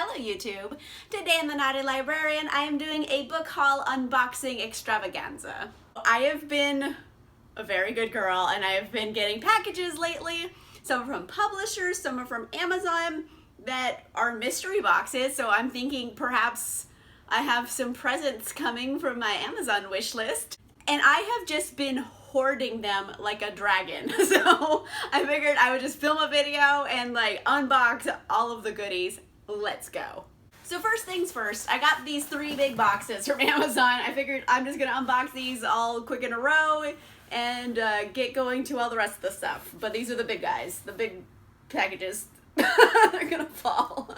Hello YouTube! Today in the Naughty Librarian I am doing a book haul unboxing extravaganza. I have been a very good girl and I have been getting packages lately. Some are from publishers, some are from Amazon that are mystery boxes, so I'm thinking perhaps I have some presents coming from my Amazon wish list. And I have just been hoarding them like a dragon. So I figured I would just film a video and like unbox all of the goodies. Let's go. So first things first, I got these 3 big boxes from Amazon. I figured I'm just gonna unbox these all quick in a row and get going to all the rest of the stuff. But these are the big guys, the big packages. They're gonna fall.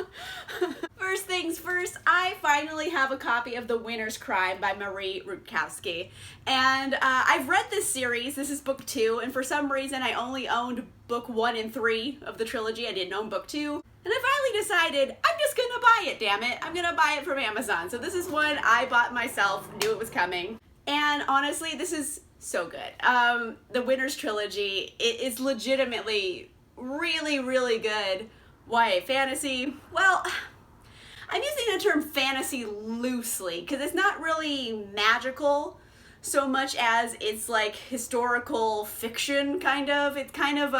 First things first, I finally have a copy of The Winner's Crime by Marie Rutkoski. And I've read this series. This is book 2, and for some reason I only owned book 1 and 3 of the trilogy. I didn't own book 2. And I finally decided I'm just gonna buy it, damn it. I'm gonna buy it from Amazon. So this is one I bought myself, knew it was coming. And honestly, this is so good. The Winner's Trilogy, it is legitimately really good YA fantasy. Well, I'm using the term fantasy loosely because it's not really magical so much as it's like historical fiction kind of. It's kind of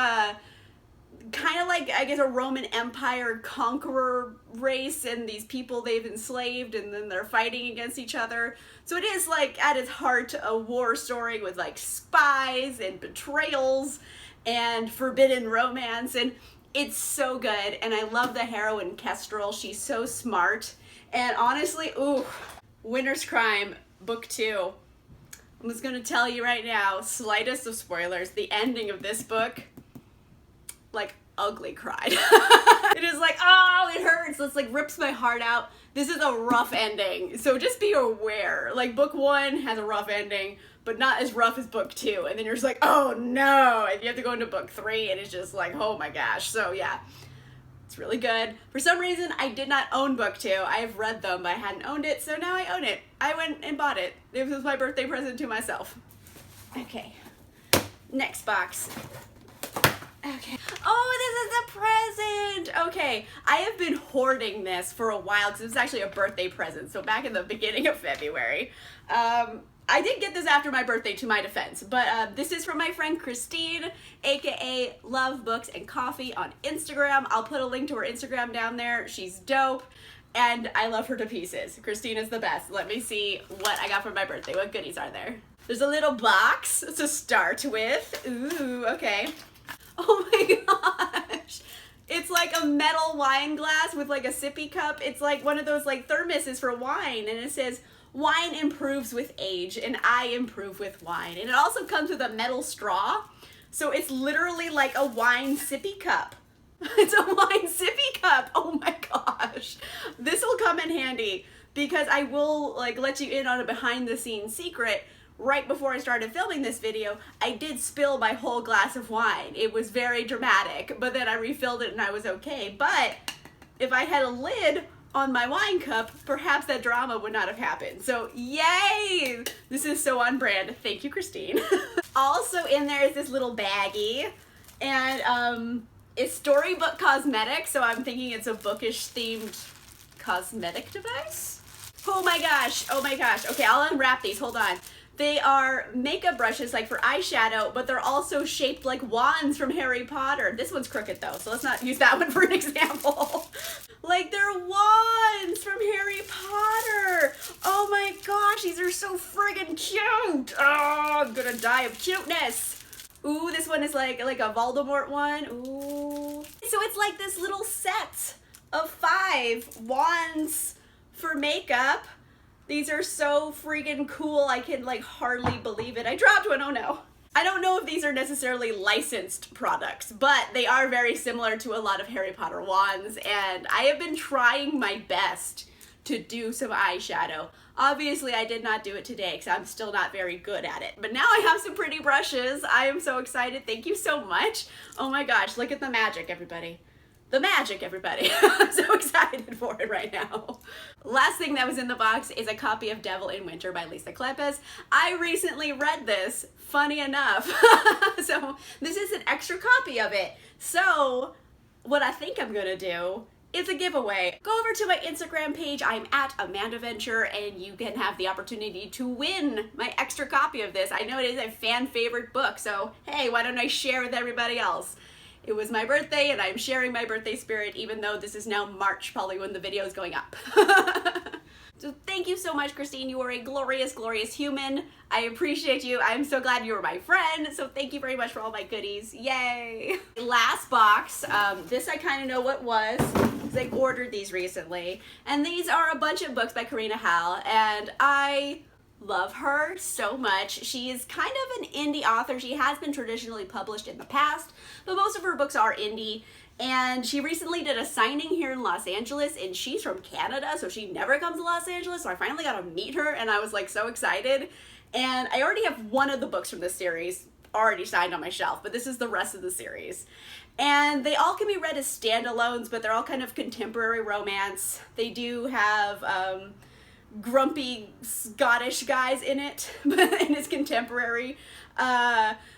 like, I guess, a Roman Empire conqueror race and these people they've enslaved and then they're fighting against each other. So it is like at its heart a war story with like spies and betrayals and forbidden romance, and it's so good. And I love the heroine Kestrel. She's so smart. And honestly, ooh, Winner's Crime book 2. I'm just gonna tell you right now, slightest of spoilers, the ending of this book, like, ugly cried. It is like, oh, it hurts. It's like rips my heart out. This is a rough ending, so just be aware. Like, book 1 has a rough ending, but not as rough as book 2. And then you're just like, oh no, and you have to go into book 3 and it's just like, oh my gosh. So yeah, it's really good. For some reason, I did not own book 2. I've read them, but I hadn't owned it, so now I own it. I went and bought it. It was my birthday present to myself. Okay, next box. Okay. Oh, this is a present! Okay, I have been hoarding this for a while because it was actually a birthday present, so back in the beginning of February. I did get this after my birthday, to my defense, but this is from my friend Christine, aka Love Books and Coffee on Instagram. I'll put a link to her Instagram down there. She's dope, and I love her to pieces. Christine is the best. Let me see what I got for my birthday. What goodies are there? There's a little box to start with. Ooh, okay. Oh my gosh. It's like a metal wine glass with like a sippy cup. It's like one of those like thermoses for wine, and it says, "Wine improves with age, and I improve with wine." And it also comes with a metal straw. So it's literally like a wine sippy cup. It's a wine sippy cup. Oh my gosh. This will come in handy because I will like let you in on a behind the scenes secret. Right before I started filming this video, I did spill my whole glass of wine. It was very dramatic, but then I refilled it and I was okay. But if I had a lid on my wine cup, perhaps that drama would not have happened. So yay! This is so on brand. Thank you, Christine. Also in there is this little baggie, and it's Storybook Cosmetics, so I'm thinking it's a bookish themed cosmetic device. Oh my gosh, oh my gosh. Okay, I'll unwrap these, hold on. They are makeup brushes, like for eyeshadow, but they're also shaped like wands from Harry Potter. This one's crooked though, so let's not use that one for an example. Like they're wands from Harry Potter. Oh my gosh, these are so friggin' cute. Oh, I'm gonna die of cuteness. Ooh, this one is like a Voldemort one. Ooh. So it's like this little set of 5 wands for makeup. These are so freaking cool. I can like hardly believe it. I dropped one, oh no. I don't know if these are necessarily licensed products, but they are very similar to a lot of Harry Potter wands, and I have been trying my best to do some eyeshadow. Obviously, I did not do it today because I'm still not very good at it, but now I have some pretty brushes. I am so excited. Thank you so much. Oh my gosh, look at the magic, everybody. The magic, everybody. I'm so excited for it right now. Last thing that was in the box is a copy of Devil in Winter by Lisa Kleypas. I recently read this, funny enough. So this is an extra copy of it. So what I think I'm gonna do it's a giveaway. Go over to my Instagram page. I'm at AmandaVenture, and you can have the opportunity to win my extra copy of this. I know it is a fan favorite book, so hey, why don't I share with everybody else? It was my birthday, and I'm sharing my birthday spirit, even though this is now March, probably when the video is going up. So thank you so much, Christine. You are a glorious, glorious human. I appreciate you. I'm so glad you were my friend. So thank you very much for all my goodies. Yay. Last box. This I kind of know what was, because I ordered these recently. And these are a bunch of books by Corina Hal, and I love her so much. She is kind of an indie author. She has been traditionally published in the past, but most of her books are indie. And she recently did a signing here in Los Angeles, and she's from Canada, so she never comes to Los Angeles, so I finally got to meet her, and I was like so excited. And I already have one of the books from this series already signed on my shelf, but this is the rest of the series. And they all can be read as standalones, but they're all kind of contemporary romance. They do have grumpy Scottish guys in it, and it's contemporary.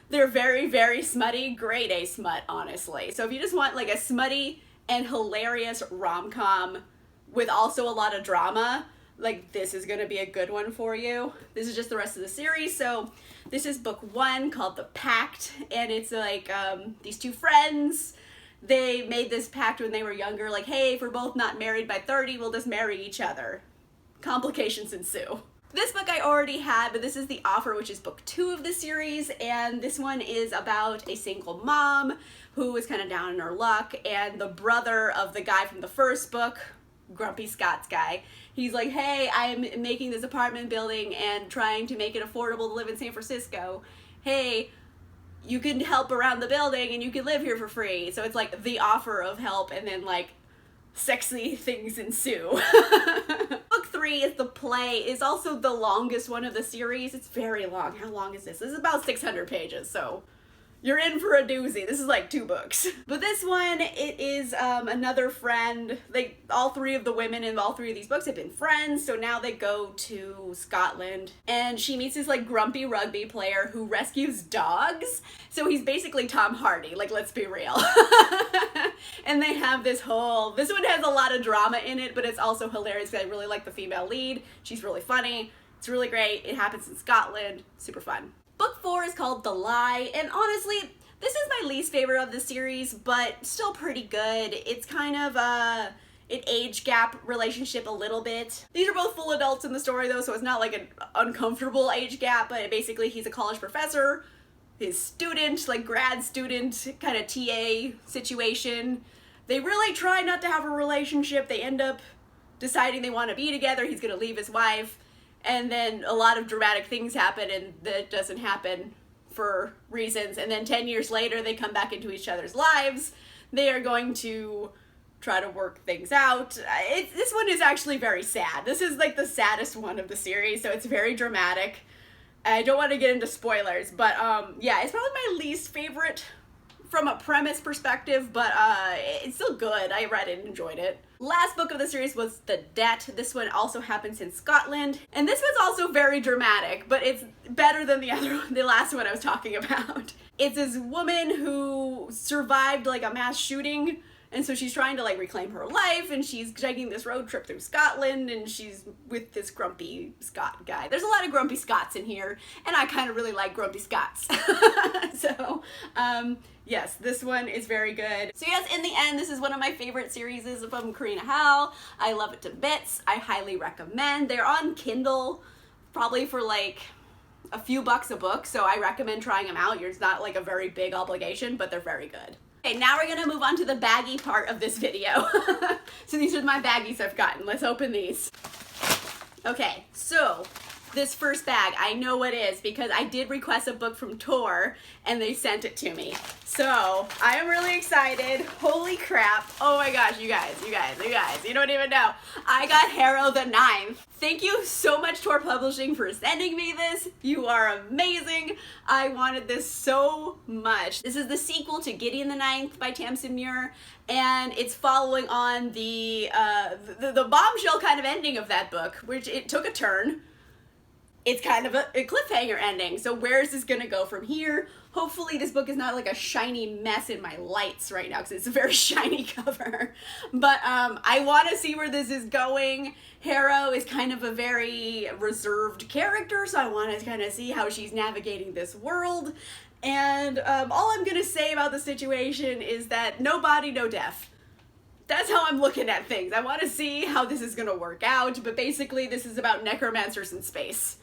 They're very, very smutty, grade A smut, honestly. So if you just want like a smutty and hilarious rom-com with also a lot of drama, like this is gonna be a good one for you. This is just the rest of the series. So this is book 1 called The Pact, and it's like these two friends, they made this pact when they were younger, like, hey, if we're both not married by 30, we'll just marry each other. Complications ensue. This book I already had, but this is The Offer, which is book 2 of the series, and this one is about a single mom who is kind of down in her luck, and the brother of the guy from the first book, grumpy Scots guy, he's like, hey, I'm making this apartment building and trying to make it affordable to live in San Francisco. Hey, you can help around the building and you can live here for free. So it's like the offer of help, and then like sexy things ensue. Book 3 is the play. It's also the longest one of the series. It's very long. How long is this? This is about 600 pages, so you're in for a doozy. This is like 2 books. But this one, it is another friend. Like all 3 of the women in all 3 of these books have been friends, so now they go to Scotland, and she meets this like grumpy rugby player who rescues dogs. So he's basically Tom Hardy, like let's be real. And they have this one has a lot of drama in it, but it's also hilarious because I really like the female lead. She's really funny. It's really great. It happens in Scotland. Super fun. Book 4 is called The Lie, and honestly, this is my least favorite of the series, but still pretty good. It's kind of an age gap relationship a little bit. These are both full adults in the story though, so it's not like an uncomfortable age gap, but basically he's a college professor, his student, like grad student, kind of TA situation. They really try not to have a relationship. They end up deciding they want to be together. He's gonna leave his wife. And then a lot of dramatic things happen, and that doesn't happen for reasons. And then 10 years later, they come back into each other's lives. They are going to try to work things out. This one is actually very sad. This is like the saddest one of the series, so it's very dramatic. I don't want to get into spoilers, but yeah, it's probably my least favorite from a premise perspective, but it's still good. I read it and enjoyed it. Last book of the series was The Debt. This one also happens in Scotland, and this one's also very dramatic, but it's better than the other one, the last one I was talking about. It's this woman who survived like a mass shooting, and so she's trying to like reclaim her life, and she's taking this road trip through Scotland, and she's with this grumpy Scot guy. There's a lot of grumpy Scots in here, and I kind of really like grumpy Scots. So, yes, this one is very good. So yes, in the end, this is one of my favorite series from Corina Hal. I love it to bits. I highly recommend. They're on Kindle, probably for like a few bucks a book, so I recommend trying them out. It's not like a very big obligation, but they're very good. Okay, now we're gonna move on to the baggy part of this video. So these are my baggies I've gotten. Let's open these. Okay, so this first bag, I know what it is because I did request a book from Tor and they sent it to me. So I am really excited. Holy crap. Oh my gosh, you guys, you don't even know. I got Harrow the Ninth. Thank you so much, Tor Publishing, for sending me this. You are amazing. I wanted this so much. This is the sequel to Gideon the Ninth by Tamsyn Muir, and it's following on the bombshell kind of ending of that book, which it took a turn. It's kind of a cliffhanger ending. So where is this gonna go from here? Hopefully this book is not like a shiny mess in my lights right now because it's a very shiny cover. But I want to see where this is going. Harrow is kind of a very reserved character, so I want to kind of see how she's navigating this world. And all I'm going to say about the situation is that no body, no death. That's how I'm looking at things. I want to see how this is going to work out, but basically this is about necromancers in space.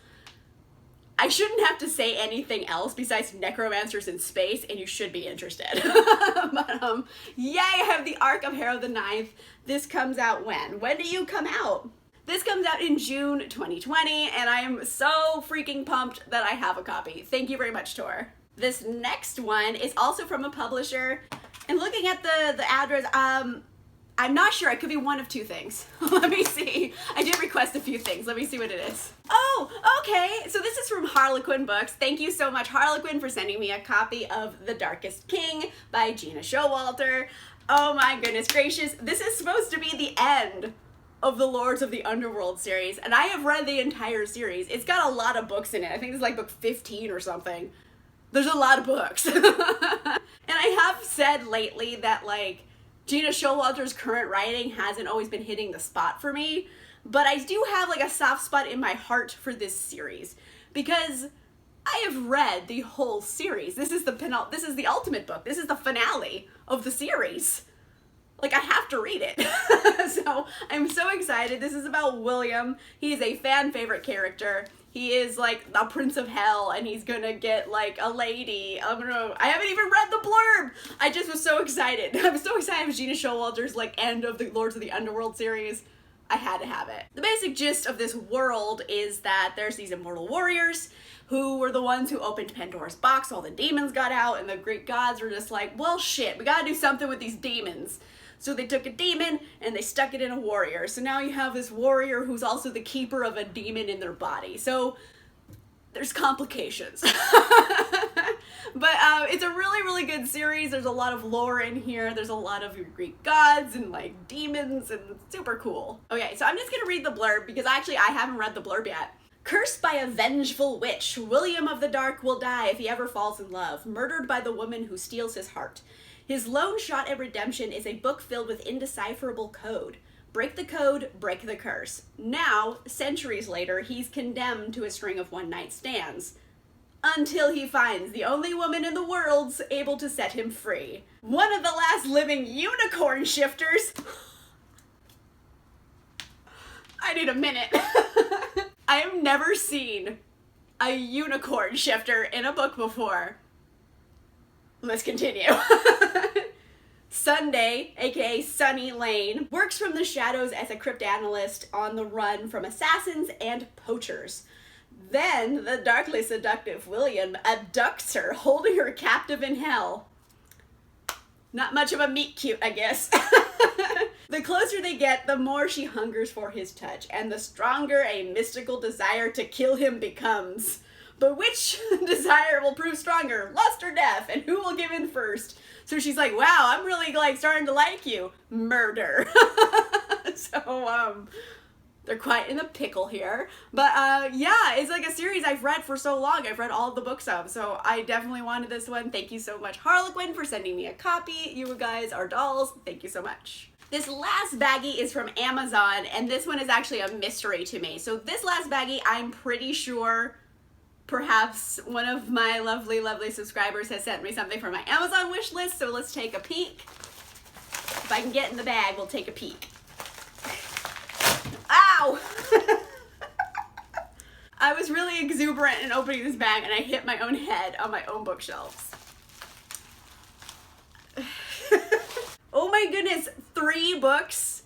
I shouldn't have to say anything else besides necromancers in space, and you should be interested. But, yay, I have the Arc of Harrow the Ninth. This comes out when? When do you come out? This comes out in June 2020, and I am so freaking pumped that I have a copy. Thank you very much, Tor. This next one is also from a publisher, and looking at the address, I'm not sure. It could be one of two things. Let me see. I did request a few things. Let me see what it is. Oh, okay. So this is from Harlequin Books. Thank you so much, Harlequin, for sending me a copy of The Darkest King by Gena Showalter. Oh my goodness gracious. This is supposed to be the end of the Lords of the Underworld series, and I have read the entire series. It's got a lot of books in it. I think it's like book 15 or something. There's a lot of books. And I have said lately that, like, Gena Showalter's current writing hasn't always been hitting the spot for me, but I do have like a soft spot in my heart for this series because I have read the whole series. This is the ultimate book. This is the finale of the series. Like, I have to read it. So I'm so excited. This is about William. He's a fan favorite character. He is like the Prince of Hell, and he's gonna get like a lady. I haven't even read the blurb. I just was so excited. I'm so excited with Gena Showalter's like end of the Lords of the Underworld series. I had to have it. The basic gist of this world is that there's these immortal warriors who were the ones who opened Pandora's box. All the demons got out, and the Greek gods were just like, well, shit, we gotta do something with these demons. So they took a demon and they stuck it in a warrior. So now you have this warrior who's also the keeper of a demon in their body. So there's complications. But it's a really, really good series. There's a lot of lore in here. There's a lot of Greek gods and like demons, and it's super cool. Okay, so I'm just gonna read the blurb because actually I haven't read the blurb yet. Cursed by a vengeful witch, William of the Dark will die if he ever falls in love, murdered by the woman who steals his heart. His lone shot at redemption is a book filled with indecipherable code. Break the code, break the curse. Now, centuries later, he's condemned to a string of one-night stands. Until he finds the only woman in the world's able to set him free. One of the last living unicorn shifters. I need a minute. I have never seen a unicorn shifter in a book before. Let's continue. Sunday, aka Sunny Lane, works from the shadows as a cryptanalyst on the run from assassins and poachers. Then the darkly seductive William abducts her, holding her captive in hell. Not much of a meet cute, I guess. The closer they get, the more she hungers for his touch, and the stronger a mystical desire to kill him becomes. But which desire will prove stronger, lust or death, and who will give in first? So she's like, wow, I'm really like starting to like you. Murder. So, they're quite in a pickle here. But yeah, it's like a series I've read for so long. I've read all of the books of, so I definitely wanted this one. Thank you so much, Harlequin, for sending me a copy. You guys are dolls. Thank you so much. This last baggie is from Amazon, and this one is actually a mystery to me. So this last baggie, I'm pretty sure perhaps one of my lovely, lovely subscribers has sent me something from my Amazon wish list, so let's take a peek. If I can get in the bag, we'll take a peek. Ow! I was really exuberant in opening this bag, and I hit my own head on my own bookshelves. Oh my goodness, 3 books.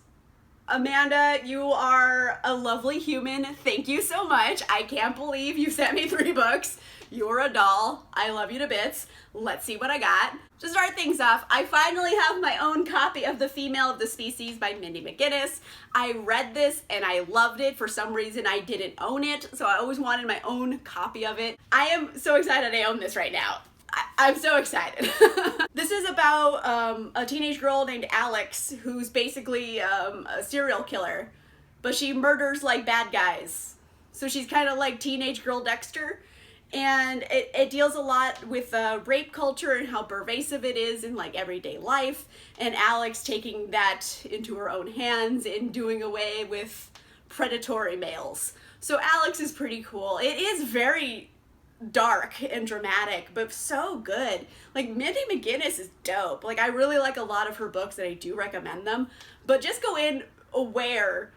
Amanda, you are a lovely human. Thank you so much. I can't believe you sent me 3 books. You're a doll. I love you to bits. Let's see what I got. To start things off, I finally have my own copy of The Female of the Species by Mindy McGinnis. I read this and I loved it. For some reason, I didn't own it, so I always wanted my own copy of it. I am so excited I own this right now. I'm so excited. This is about a teenage girl named Alex who's basically a serial killer, but she murders like bad guys. So she's kind of like teenage girl Dexter, and it deals a lot with rape culture and how pervasive it is in like everyday life, and Alex taking that into her own hands and doing away with predatory males. So Alex is pretty cool. It is very dark and dramatic, but so good. Like, Mindy McGinnis is dope. Like, I really like a lot of her books and I do recommend them, but just go in aware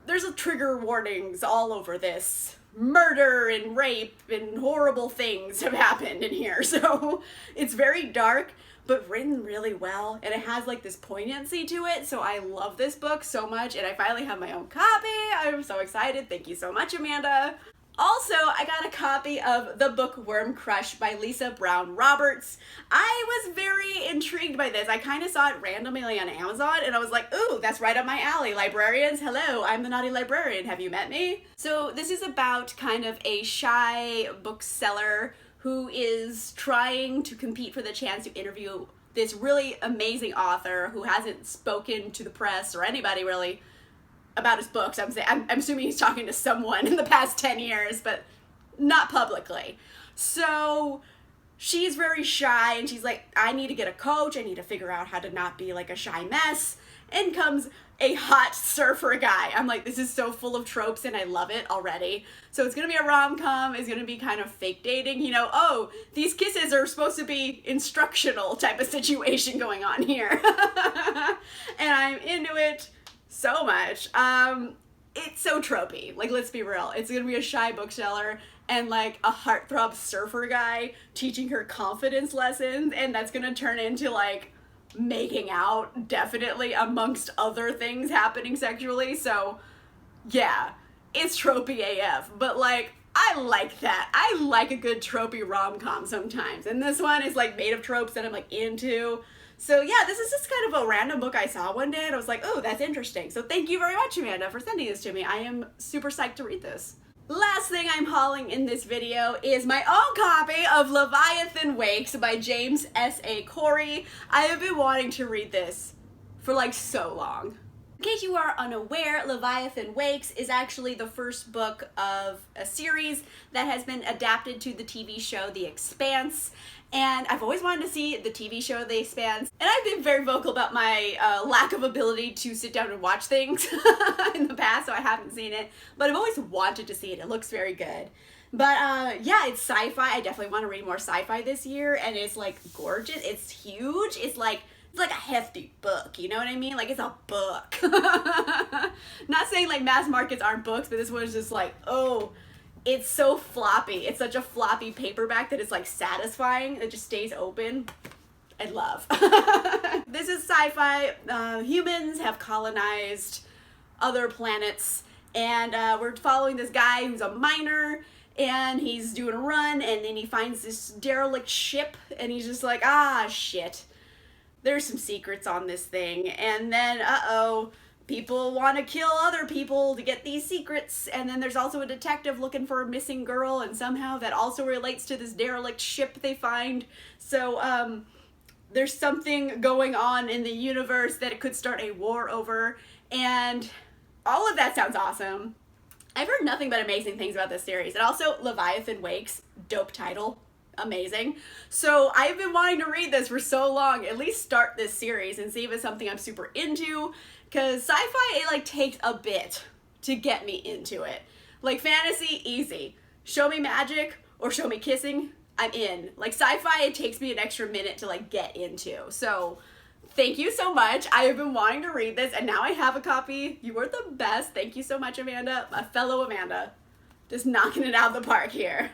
there's a trigger warnings all over this. Murder and rape and horrible things have happened in here. So it's very dark, but written really well, and it has like this poignancy to it. So I love this book so much, and I finally have my own copy. I'm so excited. Thank you so much, Amanda. Also, I got a copy of The Bookworm Crush by Lisa Brown Roberts. I was very intrigued by this. I kind of saw it randomly on Amazon, and I was like, ooh, that's right up my alley. Librarians, hello, I'm the naughty librarian. Have you met me? So this is about kind of a shy bookseller who is trying to compete for the chance to interview this really amazing author who hasn't spoken to the press or anybody really about his books. I'm assuming he's talking to someone in the past 10 years, but not publicly. So she's very shy, and she's like, I need to get a coach. I need to figure out how to not be like a shy mess. And comes a hot surfer guy. I'm like, this is so full of tropes, and I love it already. So it's gonna be a rom-com. It's gonna be kind of fake dating, you know, oh, these kisses are supposed to be instructional type of situation going on here. And I'm into it so much. It's so tropey. Like, let's be real. It's gonna be a shy bookseller and like a heartthrob surfer guy teaching her confidence lessons, and that's gonna turn into like making out, definitely, amongst other things happening sexually. So yeah, it's tropey AF, but like, I like that. I like a good tropey rom-com sometimes, and this one is like made of tropes that I'm like into. So yeah, this is just kind of a random book I saw one day, and I was like, oh, that's interesting. So thank you very much, Amanda, for sending this to me. I am super psyched to read this. Last thing I'm hauling in this video is my own copy of Leviathan Wakes by James S.A. Corey. I have been wanting to read this for like so long. In case you are unaware, Leviathan Wakes is actually the first book of a series that has been adapted to the TV show The Expanse. And I've always wanted to see the TV show The Expanse. And I've been very vocal about my lack of ability to sit down and watch things in the past, so I haven't seen it. But I've always wanted to see it. It looks very good. But yeah, it's sci-fi. I definitely want to read more sci-fi this year. And it's like gorgeous. It's huge. It's like a hefty book, you know what I mean? Like, it's a book. Not saying like mass markets aren't books, but this one is just like, oh, it's so floppy. It's such a floppy paperback that it's like satisfying. It just stays open. I love. This is sci-fi. Humans have colonized other planets, and we're following this guy who's a miner, and he's doing a run, and then he finds this derelict ship, and he's just like, ah, shit. There's some secrets on this thing, and then, uh-oh, people want to kill other people to get these secrets, and then there's also a detective looking for a missing girl, and somehow that also relates to this derelict ship they find. So, there's something going on in the universe that it could start a war over, and all of that sounds awesome. I've heard nothing but amazing things about this series, and also Leviathan Wakes, dope title. Amazing. So I've been wanting to read this for so long, at least start this series and see if it's something I'm super into, because sci-fi, it like takes a bit to get me into it. Like fantasy, easy. Show me magic or show me kissing, I'm in. Like sci-fi, it takes me an extra minute to like get into. So thank you so much. I have been wanting to read this, and now I have a copy. You were the best. Thank you so much, Amanda. My fellow Amanda. Just knocking it out of the park here.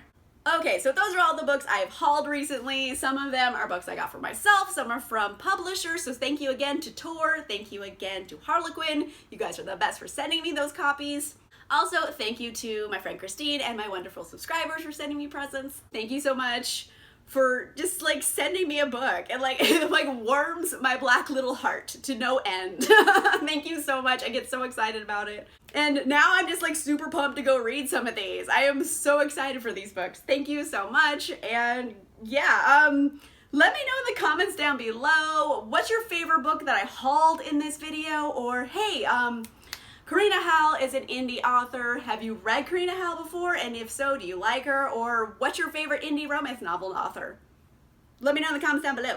Okay, so those are all the books I've hauled recently. Some of them are books I got for myself, some are from publishers, so thank you again to Tor, thank you again to Harlequin. You guys are the best for sending me those copies. Also, thank you to my friend Christine and my wonderful subscribers for sending me presents. Thank you so much for just like sending me a book. And like, it like warms my black little heart to no end. Thank you so much. I get so excited about it. And now I'm just like super pumped to go read some of these. I am so excited for these books. Thank you so much. And yeah, let me know in the comments down below, what's your favorite book that I hauled in this video? Or hey, Corina Hal is an indie author. Have you read Corina Hal before? And if so, do you like her? Or what's your favorite indie romance novel author? Let me know in the comments down below.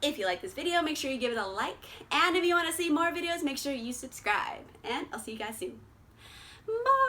If you like this video, make sure you give it a like. And if you want to see more videos, make sure you subscribe. And I'll see you guys soon. Bye!